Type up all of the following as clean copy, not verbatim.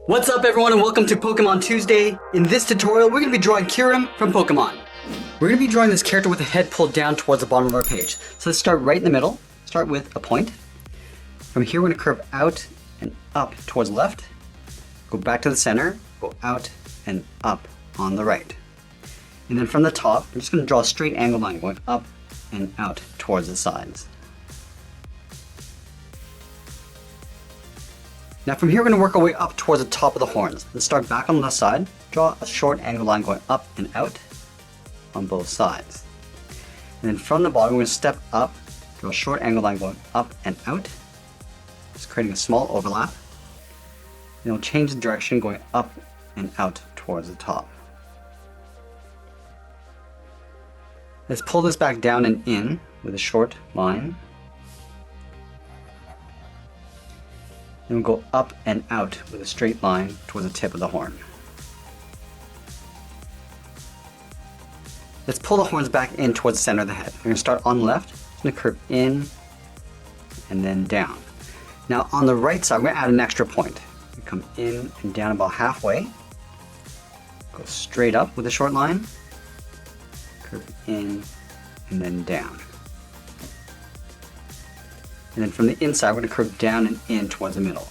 What's up everyone and welcome to Pokemon Tuesday. In this tutorial we're going to be drawing Kyurem from Pokemon. We're going to be drawing this character with the head pulled down towards the bottom of our page. So let's start right in the middle. Start with a point. From here we're going to curve out and up towards the left. Go back to the center, go out and up on the right. And then from the top we're just going to draw a straight angle line going up and out towards the sides. Now from here we're going to work our way up towards the top of the horns. Let's start back on the left side, draw a short angle line going up and out on both sides. And then from the bottom we're going to step up, draw a short angle line going up and out, just creating a small overlap. Then we'll change the direction going up and out towards the top. Let's pull this back down and in with a short line. Then we'll go up and out with a straight line towards the tip of the horn. Let's pull the horns back in towards the center of the head. We're going to start on the left. It's going to curve in and then down. Now on the right side, we're going to add an extra point. We come in and down about halfway. Go straight up with a short line. Curve in and then down. And then from the inside, we're going to curve down and in towards the middle.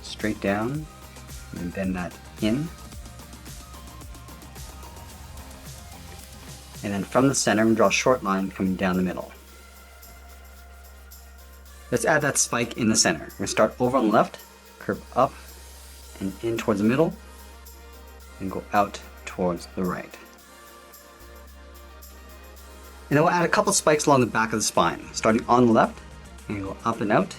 Straight down, and then bend that in. And then from the center, we draw a short line coming down the middle. Let's add that spike in the center. We're going to start over on the left, curve up and in towards the middle, and go out towards the right. And then we'll add a couple spikes along the back of the spine, starting on the left, and go up and out.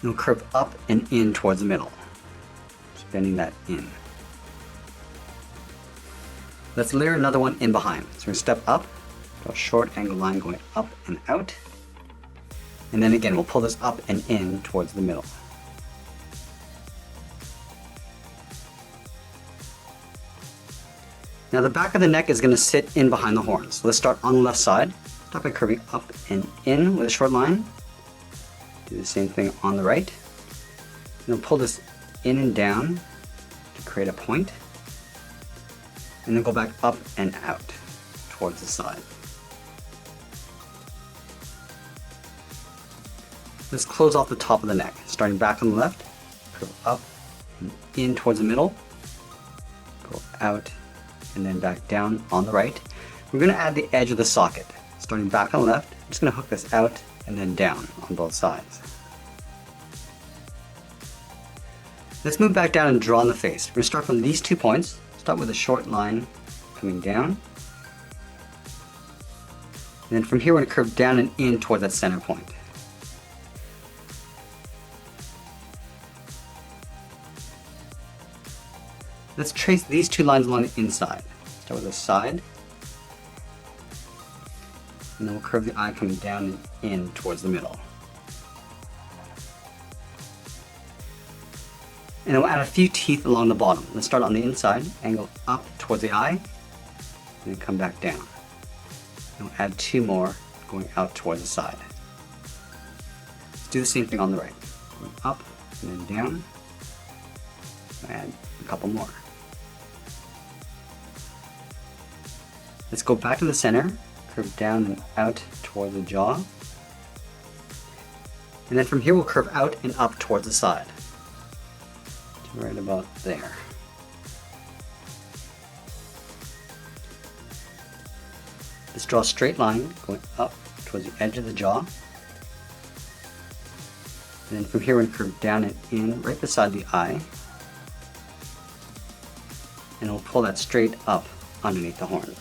And we'll curve up and in towards the middle. Just bending that in. Let's layer another one in behind. So we're going to step up, draw a short angle line going up and out. And then again, we'll pull this up and in towards the middle. Now the back of the neck is going to sit in behind the horns. So let's start on the left side. Start by curving up and in with a short line. Do the same thing on the right. And we'll pull this in and down to create a point. And then go back up and out towards the side. Let's close off the top of the neck. Starting back on the left, curve up and in towards the middle. Go out and then back down on the right. We're going to add the edge of the socket. Starting back on the left, I'm just going to hook this out and then down on both sides. Let's move back down and draw on the face. We're going to start from these 2 points. Start with a short line coming down. And then from here we're going to curve down and in toward that center point. Let's trace these 2 lines along the inside. Start with the side. And then we'll curve the eye coming down and in towards the middle. And then we'll add a few teeth along the bottom. Let's start on the inside, angle up towards the eye, and then come back down. And we'll add 2 more going out towards the side. Let's do the same thing on the right. Going up and then down. Add a couple more. Let's go back to the center. Curve down and out towards the jaw. And then from here we'll curve out and up towards the side. Right about there. Let's draw a straight line going up towards the edge of the jaw. And then from here we're going to curve down and in right beside the eye. And we'll pull that straight up underneath the horns.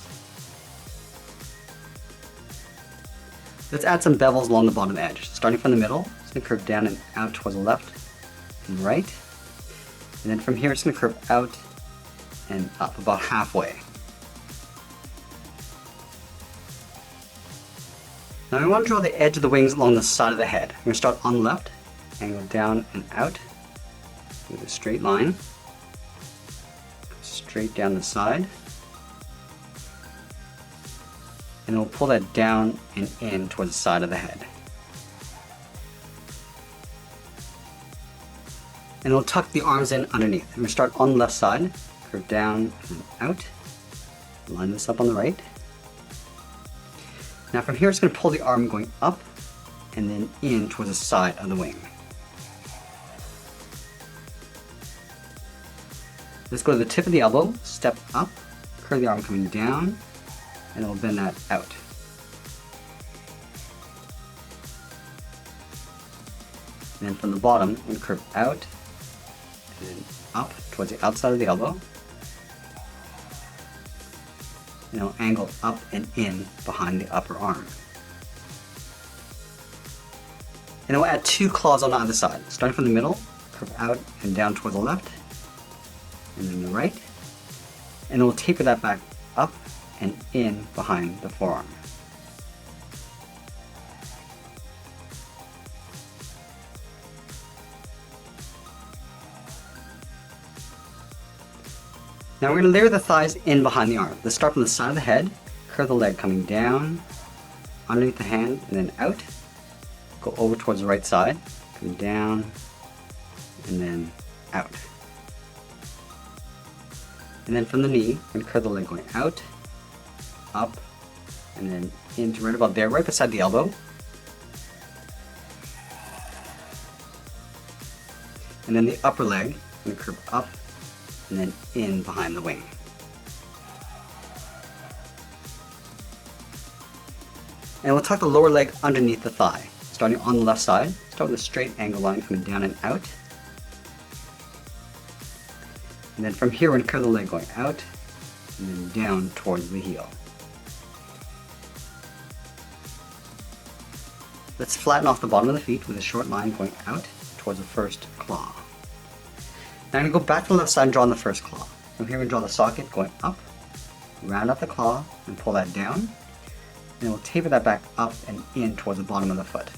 Let's add some bevels along the bottom edge. Starting from the middle, it's going to curve down and out towards the left and right. And then from here, it's going to curve out and up about halfway. Now we want to draw the edge of the wings along the side of the head. We're going to start on the left, angle down and out with a straight line. Straight down the side. And we'll pull that down and in towards the side of the head. And we'll tuck the arms in underneath. And we'll start on the left side, curve down and out. Line this up on the right. Now from here, it's going to pull the arm going up and then in towards the side of the wing. Let's go to the tip of the elbow, step up, curve the arm coming down, and we'll bend that out. And then from the bottom, we'll curve out and then up towards the outside of the elbow. And it'll angle up and in behind the upper arm. And we'll add 2 claws on either side. Starting from the middle, curve out and down toward the left, and then the right. And we'll taper that back up and in behind the forearm. Now we're going to layer the thighs in behind the arm. Let's start from the side of the head, curve the leg coming down, underneath the hand, and then out. Go over towards the right side, come down, and then out. And then from the knee, I'm going to curve the leg going out, up, and then into right about there, right beside the elbow. And then the upper leg, I'm going to curve up, and then in behind the wing. And we'll tuck the lower leg underneath the thigh. Starting on the left side, start with a straight angle line coming down and out. And then from here, we're going to curve the leg going out and then down towards the heel. Let's flatten off the bottom of the feet with a short line going out towards the first claw. Now I'm going to go back to the left side and draw on the first claw. From here, we're going to draw the socket going up, round up the claw, and pull that down. And we'll taper that back up and in towards the bottom of the foot.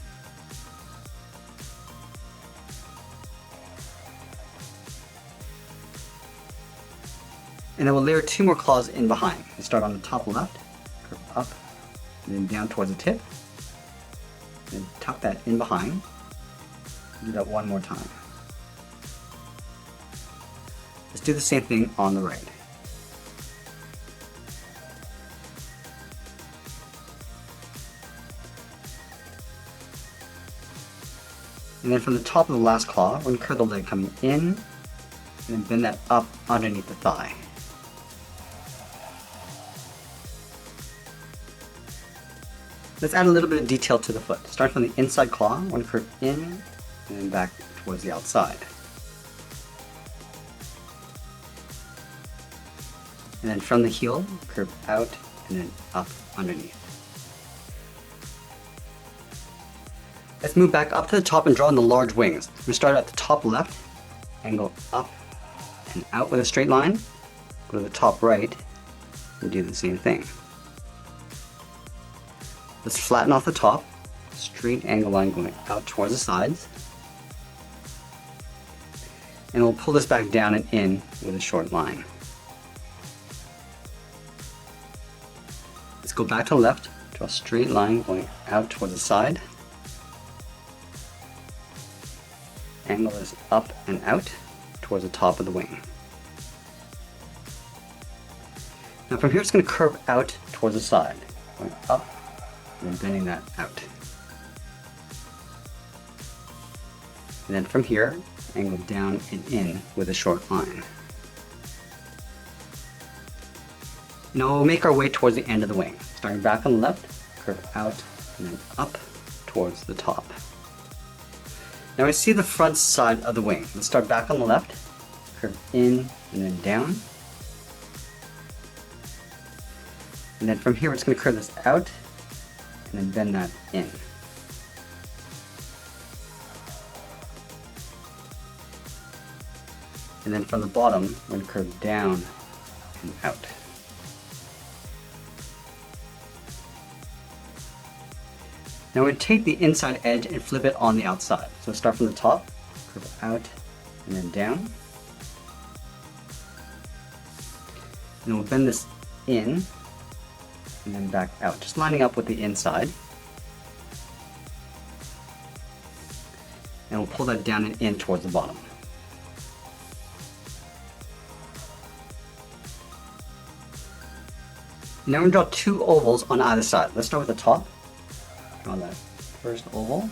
And then we'll layer 2 more claws in behind. We start on the top left, curve up, and then down towards the tip. And tuck that in behind. Do that one more time. Let's do the same thing on the right. And then from the top of the last claw, we're going to curve the leg coming in, and then bend that up underneath the thigh. Let's add a little bit of detail to the foot. Start from the inside claw, we're going to curve in, and then back towards the outside. And then from the heel, curve out and then up underneath. Let's move back up to the top and draw in the large wings. We're going to start at the top left, angle up and out with a straight line. Go to the top right and do the same thing. Let's flatten off the top, straight angle line going out towards the sides. And we'll pull this back down and in with a short line. Let's go back to the left, draw a straight line going out towards the side. Angle this up and out towards the top of the wing. Now from here it's going to curve out towards the side, going up and then bending that out. And then from here, angle down and in with a short line. Now we'll make our way towards the end of the wing. Starting back on the left, curve out and then up towards the top. Now we see the front side of the wing. Let's start back on the left, curve in and then down. And then from here, it's going to curve this out and then bend that in. And then from the bottom, we're going to curve down and out. Now we're going to take the inside edge and flip it on the outside. So start from the top, curve out and then down. And we'll bend this in and then back out, just lining up with the inside. And we'll pull that down and in towards the bottom. Now we're going to draw two ovals on either side. Let's start with the top. Draw that first oval.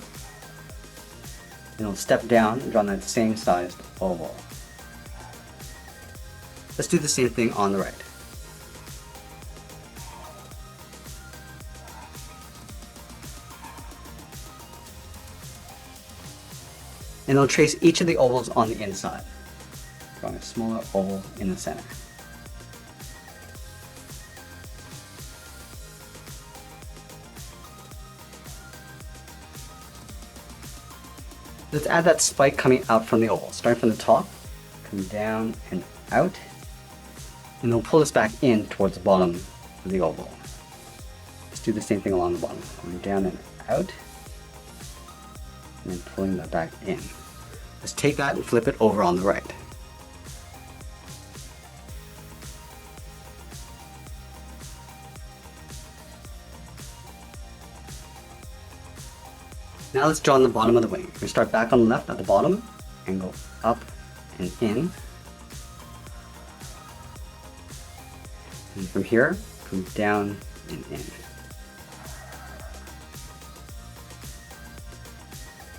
And we'll step down and draw that same sized oval. Let's do the same thing on the right. And I'll trace each of the ovals on the inside, drawing a smaller oval in the center. Let's add that spike coming out from the oval. Starting from the top, come down and out, and we'll pull this back in towards the bottom of the oval. Let's do the same thing along the bottom, going down and out, and then pulling that back in. Let's take that and flip it over on the right. Now let's draw on the bottom of the wing. We start back on the left at the bottom and go up and in. And from here, come down and in.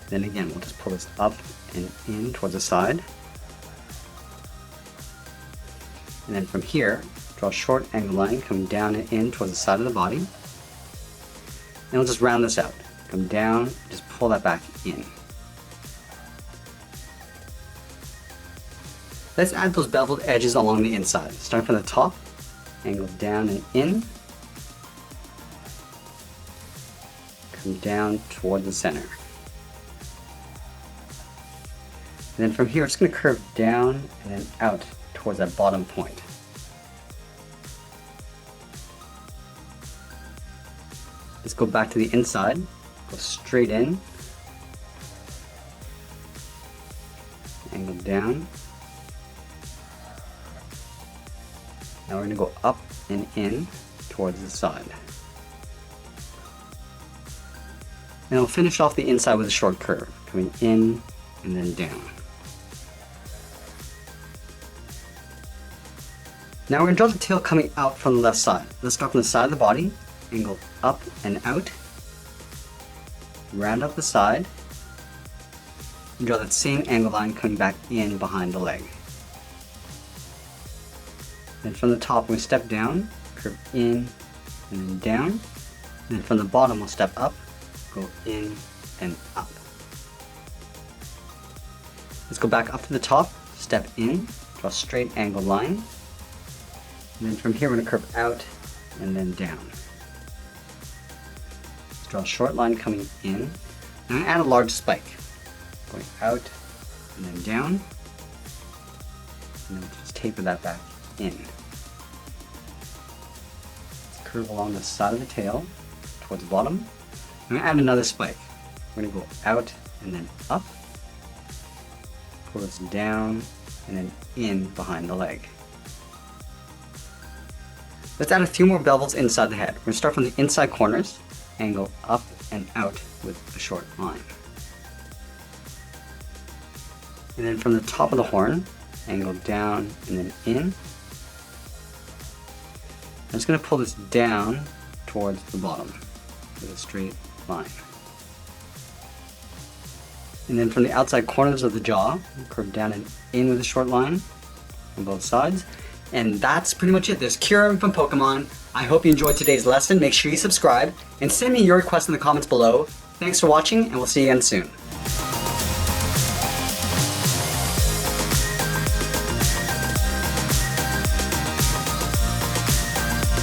Then again, we'll just pull this up and in towards the side. And then from here, draw a short angle line coming down and in towards the side of the body. And we'll just round this out. Come down, just pull that back in. Let's add those beveled edges along the inside. Starting from the top, angle down and in. Come down toward the center. And then from here, it's going to curve down and then out towards that bottom point. Let's go back to the inside, go straight in, angle down. Now we're going to go up and in towards the side. And we'll finish off the inside with a short curve, coming in and then down. Now we're going to draw the tail coming out from the left side. Let's start from the side of the body, angle up and out, round up the side, and draw that same angle line coming back in behind the leg. Then from the top we'll step down, curve in and then down, and then from the bottom we'll step up, go in and up. Let's go back up to the top, step in, draw a straight angle line. And then from here we're going to curve out and then down. Let's draw a short line coming in. And add a large spike. Going out and then down. And then we'll just taper that back in. Let's curve along the side of the tail towards the bottom. I'm going to add another spike. We're going to go out and then up. Pull this down and then in behind the leg. Let's add a few more bevels inside the head. We're going to start from the inside corners, angle up and out with a short line. And then from the top of the horn, angle down and then in. I'm just going to pull this down towards the bottom with a straight line. And then from the outside corners of the jaw, curve down and in with a short line on both sides. And that's pretty much it. There's Kyurem from Pokemon. I hope you enjoyed today's lesson. Make sure you subscribe and send me your requests in the comments below. Thanks for watching, and we'll see you again soon.